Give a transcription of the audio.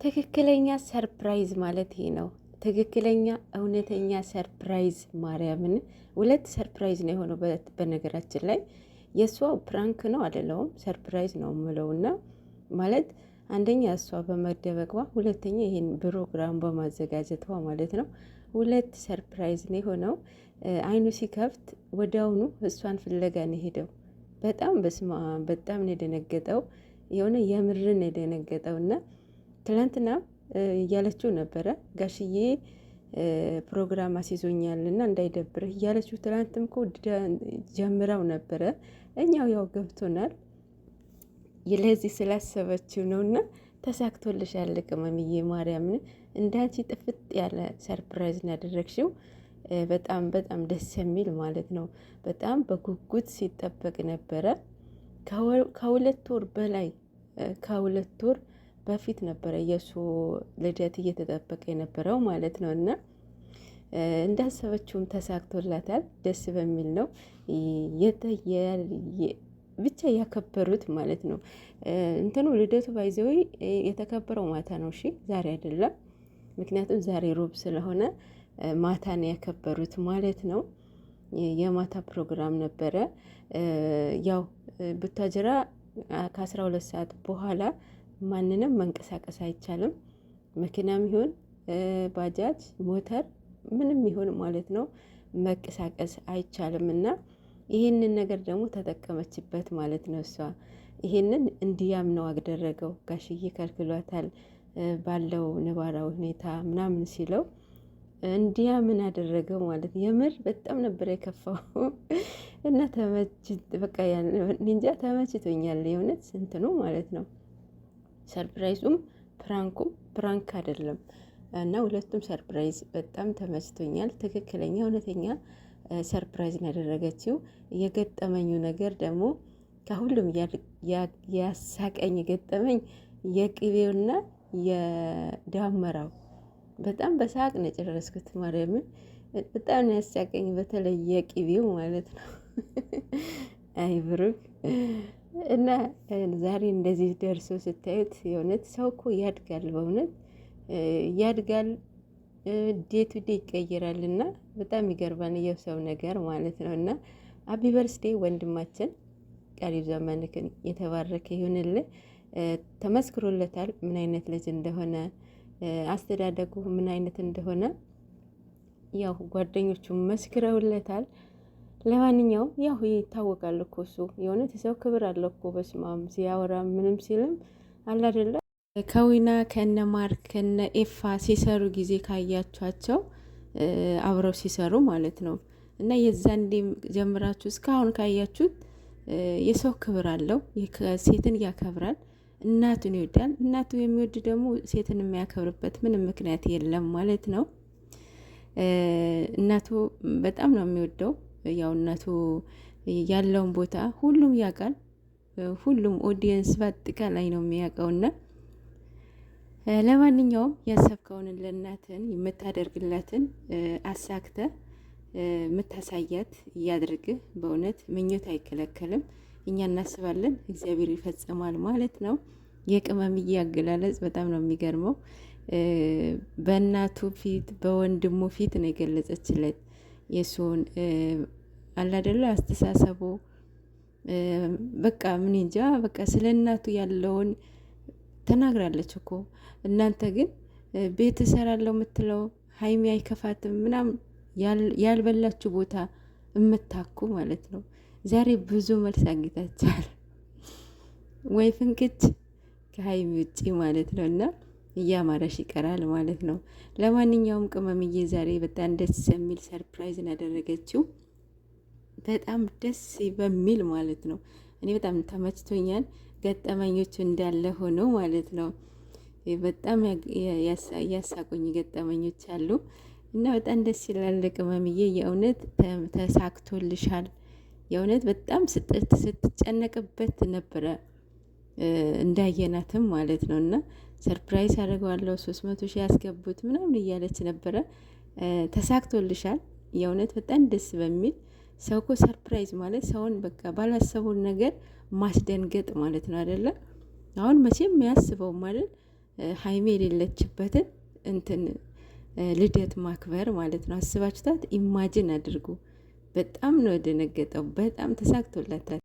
ትክክለኛ ሰርፕራይዝ ማለት ይሄ ነው። ትክክለኛ እውነተኛ ሰርፕራይዝ ማርያምን ሁለት ሰርፕራይዝ ነው የሆነው። በነገራችን ላይ የእሷ ፕራንክ ነው አይደለውም፣ ሰርፕራይዝ ነው ምለውና ማለት አንደኛ እሷ በመደበቋ፣ ሁለተኛ ይሄን ፕሮግራም በማዘጋጀቷ ማለት ነው። ሁለት ሰርፕራይዝ ነው የሆነው። አይኑ ሲከፍት ወዲያውኑ እሷን ፍለጋ ነው ሄደው። በጣም ነው የደነገጠው። የሆነ የምርን የደነገጠውና ትላንትና እያለችው ነበረ ጋሽዬ ፕሮግራም አስይዞኛልና እንዳይደብርህ እያለችው ትላንትም እኮ ጀምረው ነበረ። እኛው ያው ገብቶናል። ለዚህ ስላሰበችው ነውና ተሳክቶልሻል ቅመምዬ። ማርያምን እንዳንቺ ጥፍጥ ያለ ሰርፕራይዝ ያደረግሽው በጣም በጣም ደስ የሚል ማለት ነው። በጣም በጉጉት ሲጠበቅ ነበረ። ከሁለት ወር በላይ ከሁለት ወር በፊት ነበረ የእሱ ልደት እየተጠበቀ የነበረው ማለት ነው። እና እንዳሰበችውም ተሳክቶላታል። ደስ በሚል ነው ብቻ ያከበሩት ማለት ነው። እንትኑ ልደቱ ባይዘዊ የተከበረው ማታ ነው። እሺ ዛሬ አይደለም። ምክንያቱም ዛሬ ሮብ ስለሆነ ማታ ነው ያከበሩት ማለት ነው። የማታ ፕሮግራም ነበረ። ያው ቡታጅራ ከ12 ሰዓት በኋላ ማንንም መንቀሳቀስ አይቻልም። መኪናም ይሁን ባጃጅ፣ ሞተር ምንም ይሁን ማለት ነው መንቀሳቀስ አይቻልም። እና ይህንን ነገር ደግሞ ተጠቀመችበት ማለት ነው። እሷ ይህንን እንዲያምነው አደረገው። ጋሽዬ ከልክሏታል ባለው ነባራዊ ሁኔታ ምናምን ሲለው እንዲያምን አደረገው ማለት የምር በጣም ነበር የከፋው። እና በቃ ኒንጃ ተመችቶኛል የእውነት እንትኑ ማለት ነው። ሰርፕራይዙም ፕራንኩም ፕራንክ አይደለም እና ሁለቱም ሰርፕራይዝ በጣም ተመችቶኛል። ትክክለኛ እውነተኛ ሰርፕራይዝ ያደረገችው። የገጠመኙ ነገር ደግሞ ከሁሉም ያሳቀኝ ገጠመኝ የቅቤውና የዳመራው በጣም በሳቅ ነው የጨረስኩት። ማርያምን በጣም ነው ያሳቀኝ፣ በተለይ የቅቤው ማለት ነው። አይ ብሩክ እና ዛሬ እንደዚህ ደርሶ ስታዩት የእውነት ሰው እኮ ያድጋል፣ በእውነት ያድጋል፣ ዴቱ ዴ ይቀይራል። እና በጣም ይገርባን የሰው ነገር ማለት ነው። እና አቢ በርስዴ ወንድማችን፣ ቀሪ ዘመንክን የተባረከ ይሁንልህ። ተመስክሮለታል ምን አይነት ልጅ እንደሆነ፣ አስተዳደጉ ምን አይነት እንደሆነ ያው ጓደኞቹ መስክረውለታል። ለማንኛውም ያው ይታወቃል እኮ እሱ የእውነት የሰው ክብር አለው እኮ በስማም ሲያወራ ምንም ሲልም አለ አይደለ። ከዊና ከነ ማርክ ከነ ኤፋ ሲሰሩ ጊዜ ካያቸዋቸው አብረው ሲሰሩ ማለት ነው። እና የዛንዴ ጀምራችሁ እስካሁን ካያችሁት የሰው ክብር አለው፣ ሴትን ያከብራል፣ እናቱን ይወዳል። እናቱ የሚወድ ደግሞ ሴትን የሚያከብርበት ምንም ምክንያት የለም ማለት ነው። እናቱ በጣም ነው የሚወደው። ያው እናቱ ያለውን ቦታ ሁሉም ያውቃል። ሁሉም ኦዲየንስ በአጠቃላይ ነው የሚያውቀውና ለማንኛውም ያሰብከውን ለእናትን የምታደርግላትን አሳክተ የምታሳያት እያድርግህ። በእውነት ምኞት አይከለከልም። እኛ እናስባለን፣ እግዚአብሔር ይፈጽማል ማለት ነው። የቅመምዬ አገላለጽ በጣም ነው የሚገርመው። በእናቱ ፊት በወንድሙ ፊት ነው የገለጸችለት የሱን አላደለ አስተሳሰቡ። በቃ ምን እንጃ በቃ ስለ እናቱ ያለውን ተናግራለች እኮ። እናንተ ግን ቤት እሰራለሁ የምትለው ሀይሚ አይከፋትም ምናምን ያልበላችሁ ቦታ እምታኩ ማለት ነው። ዛሬ ብዙ መልስ አግኝታችኋል ወይ ፍንክች ከሀይሚ ውጪ ማለት ነው። እና እያማረሽ ይቀራል ማለት ነው። ለማንኛውም ቅመምዬ ዛሬ በጣም ደስ የሚል ሰርፕራይዝ ያደረገችው በጣም ደስ በሚል ማለት ነው። እኔ በጣም ተመችቶኛል። ገጠመኞቹ እንዳለ ሆነው ማለት ነው። በጣም ያሳቁኝ ገጠመኞች አሉ እና በጣም ደስ ይላል። ቅመምዬ የእውነት ተሳክቶልሻል። የእውነት በጣም ስትጨነቅበት ነበረ እንዳየናትም ማለት ነው። እና ሰርፕራይዝ አድርገዋለሁ 300 ሺህ ያስገቡት ምናምን እያለች ነበረ። ተሳክቶልሻል። የእውነት በጣም ደስ በሚል ሰው እኮ ሰርፕራይዝ ማለት ሰውን በቃ ባላሰቡን ነገር ማስደንገጥ ማለት ነው አይደለ? አሁን መቼም የሚያስበው ማለት ሀይሜ የሌለችበትን እንትን ልደት ማክበር ማለት ነው። አስባችሁታት ኢማጂን አድርጉ። በጣም ነው የደነገጠው። በጣም ተሳክቶለታል።